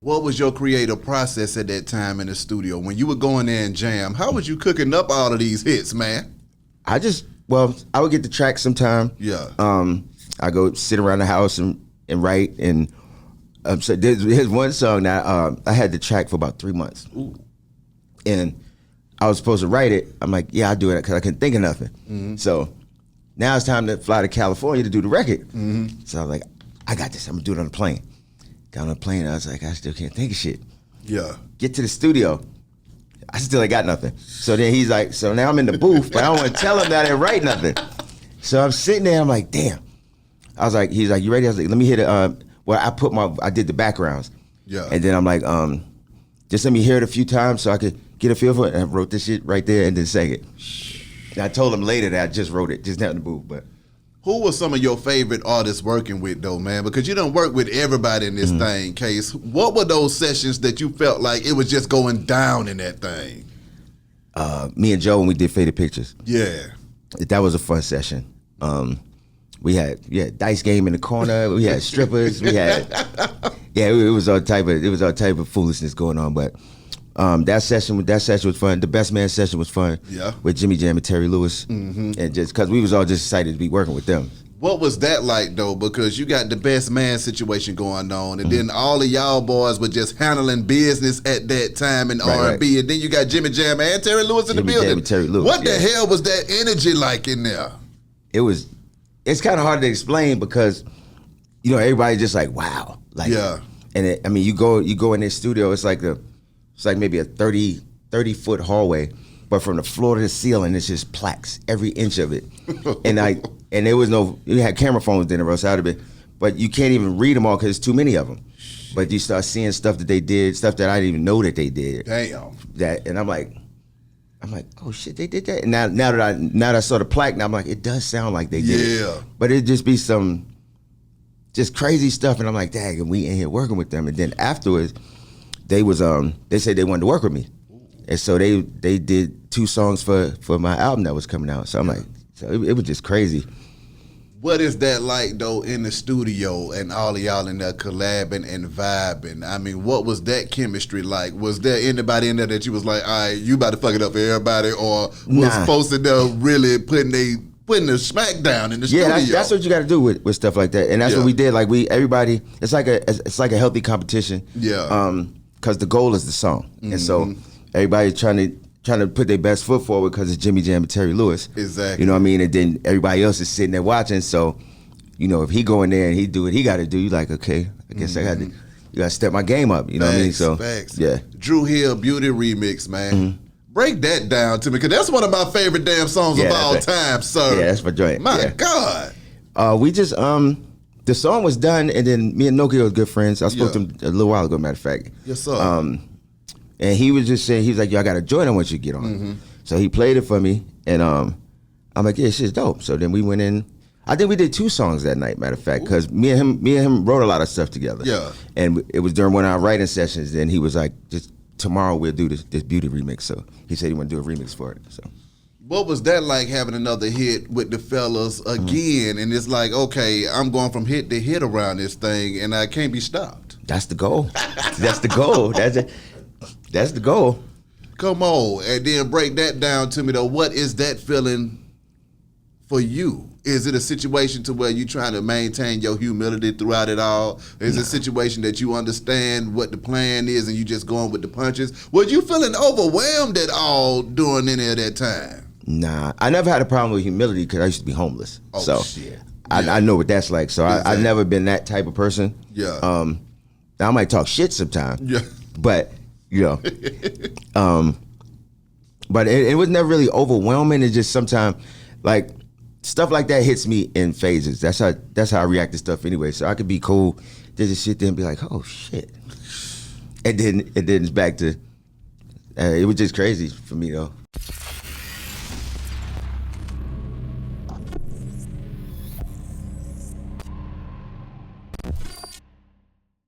What was your creative process at that time in the studio when you would go in there and jam? How was you cooking up all of these hits, man? I would get the track sometime. Yeah. I go sit around the house and write. And so here's one song that I had the track for about 3 months. Ooh. And I was supposed to write it. I'm like, yeah, I'll do it because I couldn't think of nothing. Mm-hmm. So now it's time to fly to California to do the record. Mm-hmm. So I was like, I got this. I'm going to do it on the plane. Got on the plane, I was like, I still can't think of shit. Yeah. Get to the studio. I still ain't got nothing. So then he's like, so now I'm in the booth, but I don't want to tell him that I didn't write nothing. So I'm sitting there, I'm like, damn. I was like, he's like, you ready? I was like, let me hit it. I did the backgrounds. Yeah. And then I'm like, just let me hear it a few times so I could get a feel for it. And I wrote this shit right there and then sang it. And I told him later that I just wrote it, just not in the booth, but. Who were some of your favorite artists working with, though, man? Because you don't work with everybody in this thing, Case. What were those sessions that you felt like it was just going down in that thing? Me and Joe, when we did Faded Pictures. Yeah. That was a fun session. We had dice game in the corner. We had strippers. We had it was all type of foolishness going on. But that session was fun. The Best Man session was fun. Yeah. With Jimmy Jam and Terry Lewis, and just because we was all just excited to be working with them. What was that like, though? Because you got the Best Man situation going on, and then all of y'all boys were just handling business at that time in R&B, and then you got Jimmy Jam and Terry Lewis in the building. Jam and Terry Lewis, what the hell was that energy like in there? It's kind of hard to explain because, everybody just like, wow. Like, yeah. And you go in their studio, it's like maybe a 30-foot hallway, but from the floor to the ceiling, it's just plaques, every inch of it. And there was you had camera phones then or else out of it, but you can't even read them all because there's too many of them. But you start seeing stuff that they did, stuff that I didn't even know that they did. Damn. And I'm like, oh shit, they did that. And now that I saw the plaque, now I'm like, it does sound like they did it. Yeah. But it'd just be some just crazy stuff, and I'm like, dang, and we in here working with them. And then afterwards, they said they wanted to work with me. And so they did 2 songs for my album that was coming out. So I'm like, it was just crazy. What is that like, though, in the studio and all of y'all in there collabing and vibing? I mean, what was that chemistry like? Was there anybody in there that you was like, all right, you about to fuck it up for everybody, or was folks in there really putting the smack down in the studio? Yeah, that's what you got to do with stuff like that, and that's what we did. Like everybody, it's like a healthy competition. Yeah. Because the goal is the song, and so everybody's trying to put their best foot forward because it's Jimmy Jam and Terry Lewis. Exactly. You know what I mean? And then everybody else is sitting there watching. So, if he go in there and he do what he got to do, you like, okay, I guess I got to. You got to step my game up. You know what I mean? So, facts. Yeah. Drew Hill Beauty Remix, man. Break that down to me, because that's one of my favorite damn songs of all time, sir. Yeah, that's my joint. My God. We just the song was done, and then me and Nokia were good friends. I spoke to him a little while ago, matter of fact. Yes, sir. And he was just saying, he was like, yo, I got a joint I want you to get on. So he played it for me, and I'm like, yeah, shit's dope. So then we went in. I think we did 2 songs that night, matter of fact, because me and him wrote a lot of stuff together. Yeah. And it was during one of our writing sessions, and he was like, just tomorrow we'll do this beauty remix. So he said he want to do a remix for it. So. What was that like, having another hit with the fellas again? And it's like, okay, I'm going from hit to hit around this thing, and I can't be stopped. That's the goal. That's the goal. That's the goal. Come on, and then break that down to me, though. What is that feeling for you? Is it a situation to where you trying to maintain your humility throughout it all? Is it a situation that you understand what the plan is and you just going with the punches? Was you feeling overwhelmed at all during any of that time? Nah, I never had a problem with humility because I used to be homeless. Oh, so shit. I know what that's like. So Exactly. I've never been that type of person. Yeah. I might talk shit sometimes. Yeah. But, but it was never really overwhelming. It's just sometimes, like, stuff like that hits me in phases. That's how I react to stuff anyway. So I could be cool, just sit there and be like, oh shit, and then it's back to. It was just crazy for me though.